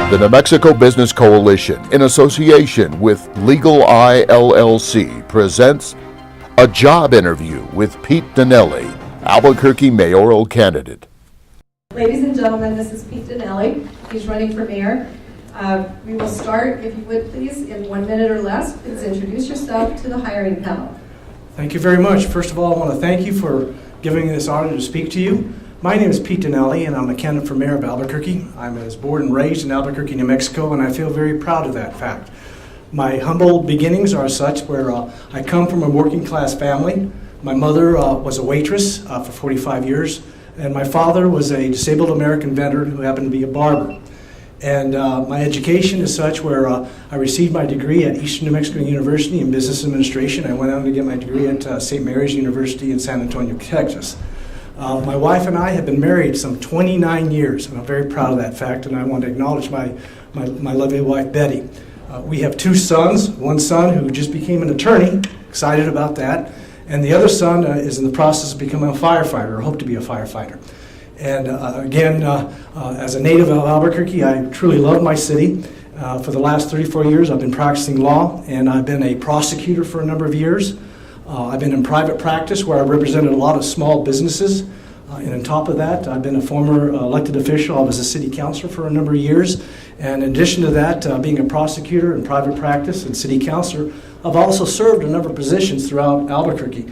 The New Mexico Business Coalition, in association with Legal Eye LLC, presents a job interview with Pete Dinelli, Albuquerque mayoral candidate. Ladies and gentlemen, this is Pete Dinelli. He's running for mayor. We will start, if you would please, in 1 minute or less. Please introduce yourself to the hiring panel. Thank you very much. First of all, I want to thank you for giving me this honor to speak to you. My name is Pete Dinelli, and I'm a candidate for mayor of Albuquerque. I was born and raised in Albuquerque, New Mexico, and I feel very proud of that fact. My humble beginnings are such where I come from a working class family. My mother was a waitress for 45 years, and my father was a disabled American veteran who happened to be a barber. And my education is such where I received my degree at Eastern New Mexico University in Business Administration. I went on to get my degree at St. Mary's University in San Antonio, Texas. My wife and I have been married some 29 years, and I'm very proud of that fact, and I want to acknowledge my lovely wife, Betty. We have two sons, one son who just became an attorney, excited about that, and the other son is in the process of becoming a firefighter, or hope to be a firefighter. And again, as a native of Albuquerque, I truly love my city. For the last 34 years, I've been practicing law, and I've been a prosecutor for a number of years. I've been in private practice where I've represented a lot of small businesses. And on top of that, I've been a former elected official. I was a city councilor for a number of years. And in addition to that, being a prosecutor in private practice and city councilor, I've also served a number of positions throughout Albuquerque,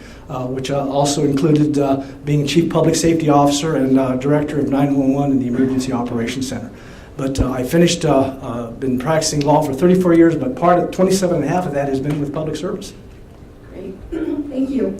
which also included being chief public safety officer and director of 911 in the Emergency Operations Center. But I finished, been practicing law for 34 years, but part of 27 and a half of that has been with public service. Great, thank you.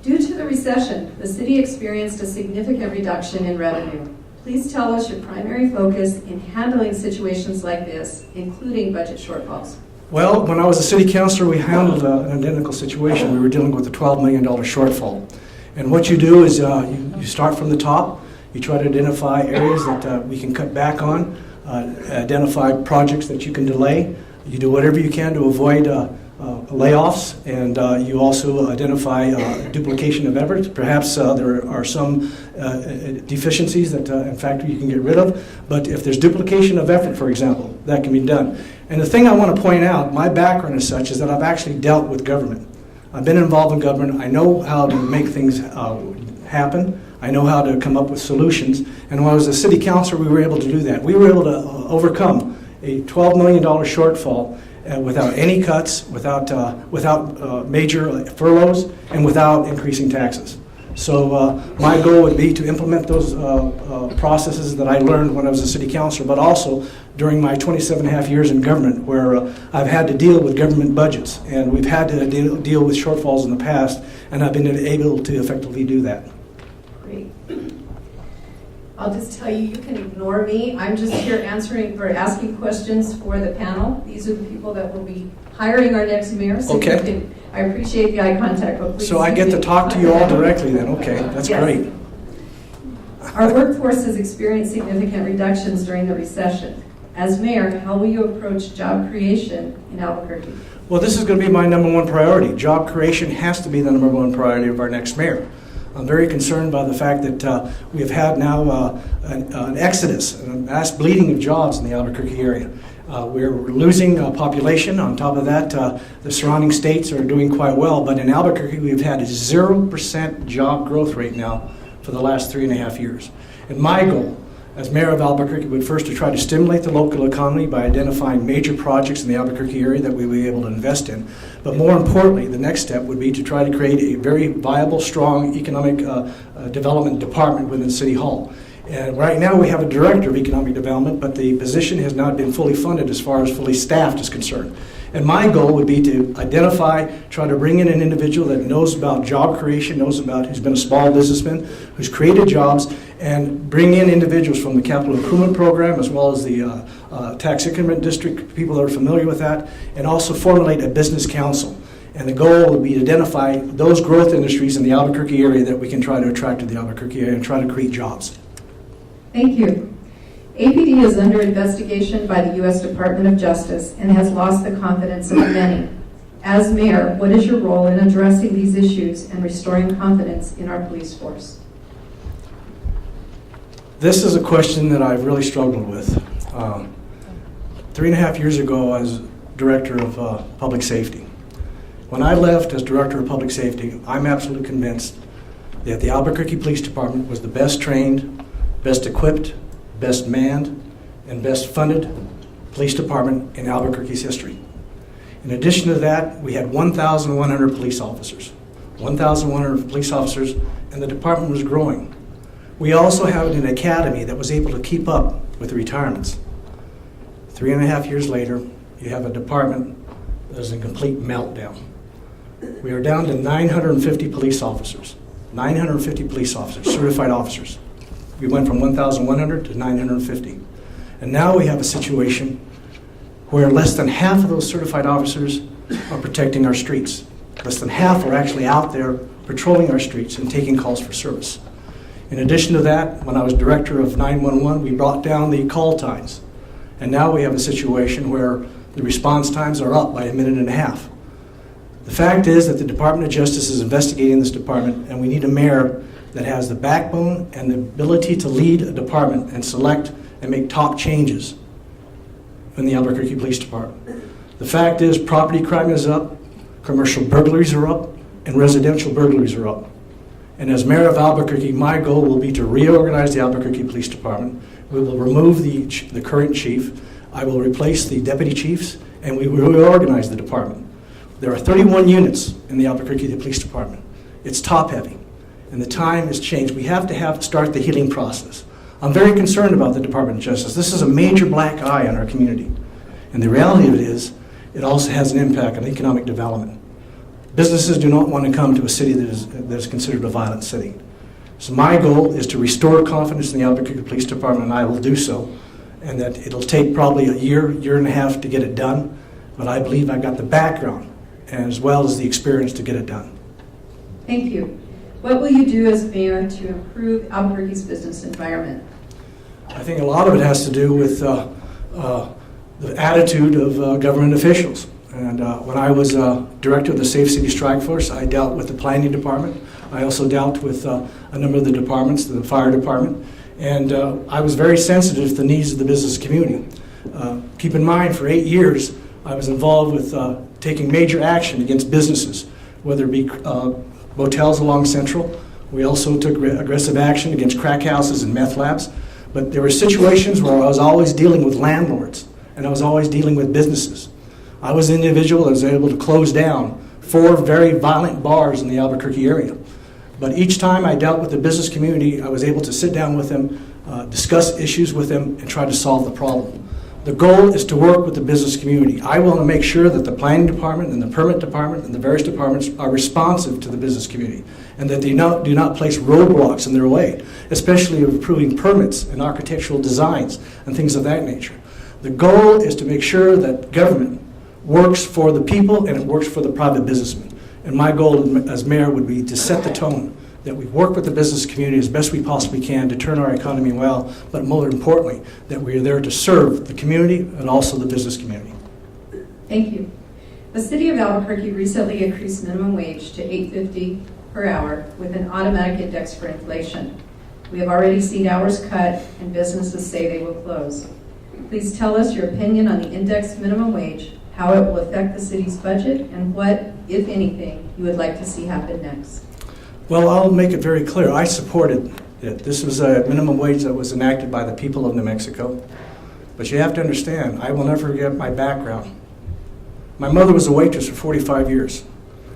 Due to the recession, the city experienced a significant reduction in revenue. Please tell us your primary focus in handling situations like this, including budget shortfalls. Well, when I was a city councilor, we handled an identical situation. We were dealing with a $12 million shortfall. And what you do is you start from the top. You try to identify areas that we can cut back on, identify projects that you can delay. You do whatever you can to avoid layoffs, and you also identify duplication of efforts. Perhaps there are some deficiencies that in fact you can get rid of, but if there's duplication of effort, for example, that can be done. And the thing I want to point out, my background is such, is that I've actually dealt with government. I've been involved in government. I know how to make things happen. I know how to come up with solutions. And when I was a city councilor, we were able to do that. We were able to overcome a $12 million shortfall without any cuts, without major furloughs, and without increasing taxes. So my goal would be to implement those processes that I learned when I was a city councilor, but also during my 27 and a half years in government, where I've had to deal with government budgets, and we've had to deal with shortfalls in the past, and I've been able to effectively do that. Great. I'll just tell you, you can ignore me. I'm just here answering or asking questions for the panel. These are the people that will be hiring our next mayor. So okay. I appreciate the eye contact. But please, so I get to talk to you all directly then. Okay, that's yes. Great. Our workforce has experienced significant reductions during the recession. As mayor, how will you approach job creation in Albuquerque? Well, this is going to be my number one priority. Job creation has to be the number one priority of our next mayor. I'm very concerned by the fact that we have had now an exodus, a mass bleeding of jobs in the Albuquerque area. We're losing population. On top of that, the surrounding states are doing quite well, but in Albuquerque we've had a 0% job growth rate now for the last 3.5 years. And my goal as mayor of Albuquerque would first to try to stimulate the local economy by identifying major projects in the Albuquerque area that we will be able to invest in. But more importantly, the next step would be to try to create a very viable, strong economic development department within City Hall. And right now we have a director of economic development, but the position has not been fully funded as far as fully staffed is concerned. And my goal would be to identify, try to bring in an individual that knows about job creation, who's been a small businessman, who's created jobs, and bring in individuals from the capital improvement program as well as the tax increment district, people that are familiar with that, and also formulate a business council. And the goal would be to identify those growth industries in the Albuquerque area that we can try to attract to the Albuquerque area and try to create jobs. Thank you. APD is under investigation by the U.S. Department of Justice and has lost the confidence of many. As mayor, what is your role in addressing these issues and restoring confidence in our police force? This is a question that I've really struggled with. 3.5 years ago, I was Director of Public Safety. When I left as Director of Public Safety, I'm absolutely convinced that the Albuquerque Police Department was the best trained, best equipped, best manned, and best funded police department in Albuquerque's history. In addition to that, we had 1,100 police officers. 1,100 police officers, and the department was growing. We also had an academy that was able to keep up with the retirements. 3.5 years later, you have a department that is in complete meltdown. We are down to 950 police officers. 950 police officers, certified officers. We went from 1,100 to 950. And now we have a situation where less than half of those certified officers are protecting our streets. Less than half are actually out there patrolling our streets and taking calls for service. In addition to that, when I was Director of 911, we brought down the call times. And now we have a situation where the response times are up by 1.5 minutes. The fact is that the Department of Justice is investigating this department, and we need a mayor that has the backbone and the ability to lead a department and select and make top changes in the Albuquerque Police Department. The fact is property crime is up, commercial burglaries are up, and residential burglaries are up. And as mayor of Albuquerque, my goal will be to reorganize the Albuquerque Police Department. We will remove the current chief. I will replace the deputy chiefs, and we will reorganize the department. There are 31 units in the Albuquerque Police Department. It's top-heavy, and the time has changed. We have to start the healing process. I'm very concerned about the Department of Justice. This is a major black eye on our community. And the reality of it is, it also has an impact on economic development. Businesses do not want to come to a city that is considered a violent city. So my goal is to restore confidence in the Albuquerque Police Department, and I will do so. And that it'll take probably a year, 1.5 years to get it done. But I believe I've got the background as well as the experience to get it done. Thank you. What will you do as mayor to improve Albuquerque's business environment? I think a lot of it has to do with the attitude of government officials. And when I was director of the Safe City Strike Force, I dealt with the planning department. I also dealt with a number of the departments, the fire department. And I was very sensitive to the needs of the business community. Keep in mind, for 8 years, I was involved with taking major action against businesses, whether it be motels along Central. We also took aggressive action against crack houses and meth labs. But there were situations where I was always dealing with landlords, and I was always dealing with businesses. I was an individual that was able to close down 4 very violent bars in the Albuquerque area. But each time I dealt with the business community, I was able to sit down with them, discuss issues with them, and try to solve the problem. The goal is to work with the business community. I want to make sure that the planning department and the permit department and the various departments are responsive to the business community, and that they do not place roadblocks in their way, especially of approving permits and architectural designs and things of that nature. The goal is to make sure that government works for the people and it works for the private businessmen. And my goal as mayor would be to set the tone, that we work with the business community as best we possibly can to turn our economy well, but more importantly, that we are there to serve the community and also the business community. Thank you. The city of Albuquerque recently increased minimum wage to $8.50 per hour with an automatic index for inflation. We have already seen hours cut and businesses say they will close. Please tell us your opinion on the indexed minimum wage, how it will affect the city's budget, and what, if anything, you would like to see happen next. Well, I'll make it very clear. I supported it. This was a minimum wage that was enacted by the people of New Mexico. But you have to understand, I will never forget my background. My mother was a waitress for 45 years.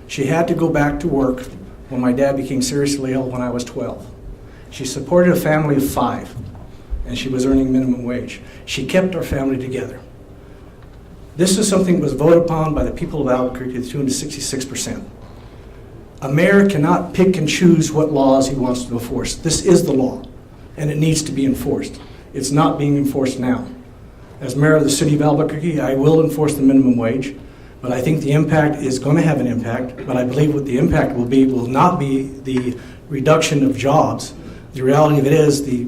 She had to go back to work when my dad became seriously ill when I was 12. She supported a family of 5, and she was earning minimum wage. She kept our family together. This is something that was voted upon by the people of Albuquerque to the tune of 66%. A mayor cannot pick and choose what laws he wants to enforce. This is the law, and it needs to be enforced. It's not being enforced now. As mayor of the city of Albuquerque, I will enforce the minimum wage, but I think the impact is going to have an impact, but I believe what the impact will be will not be the reduction of jobs. The reality of it is, the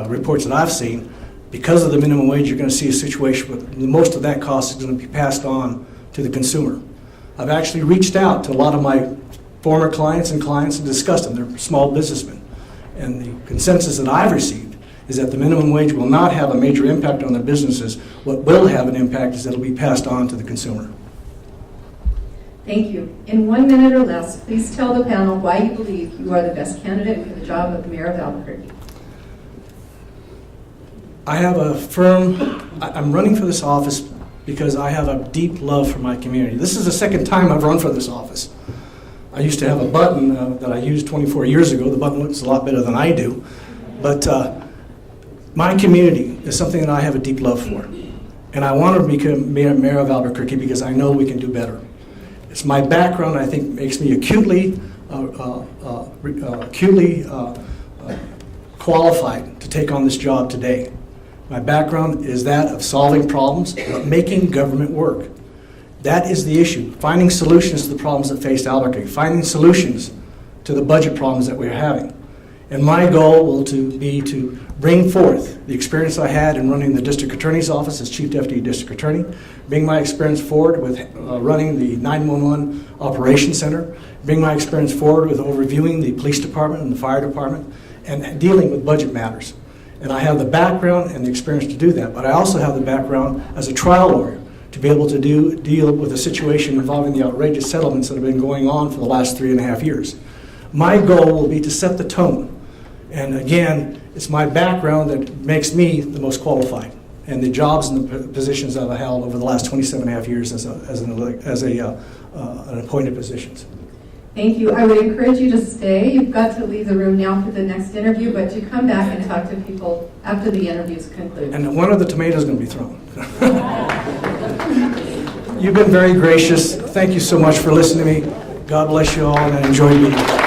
reports that I've seen, because of the minimum wage, you're going to see a situation where most of that cost is going to be passed on to the consumer. I've actually reached out to a lot of my former clients and discussed them. They're small businessmen. And the consensus that I've received is that the minimum wage will not have a major impact on their businesses. What will have an impact is that it will be passed on to the consumer. Thank you. In 1 minute or less, please tell the panel why you believe you are the best candidate for the job of Mayor of Albuquerque. I have a I'm running for this office because I have a deep love for my community. This is the second time I've run for this office. I used to have a button that I used 24 years ago. The button looks a lot better than I do. But my community is something that I have a deep love for. And I want to become Mayor of Albuquerque because I know we can do better. It's my background, I think, makes me acutely qualified to take on this job today. My background is that of solving problems, but making government work. That is the issue, finding solutions to the problems that face Albuquerque, finding solutions to the budget problems that we're having. And my goal will be to bring forth the experience I had in running the district attorney's office as chief deputy district attorney, bring my experience forward with running the 911 operations center, bring my experience forward with overviewing the police department and the fire department, and dealing with budget matters. And I have the background and the experience to do that, but I also have the background as a trial lawyer to be able to deal with a situation involving the outrageous settlements that have been going on for the last 3.5 years. My goal will be to set the tone. And again, it's my background that makes me the most qualified. And the jobs and the positions that I've held over the last 27.5 years as an appointed positions. Thank you. I would encourage you to stay. You've got to leave the room now for the next interview, but to come back and talk to people after the interviews conclude. And one of the tomatoes is going to be thrown. You've been very gracious. Thank you so much for listening to me. God bless you all, and I enjoyed meeting you.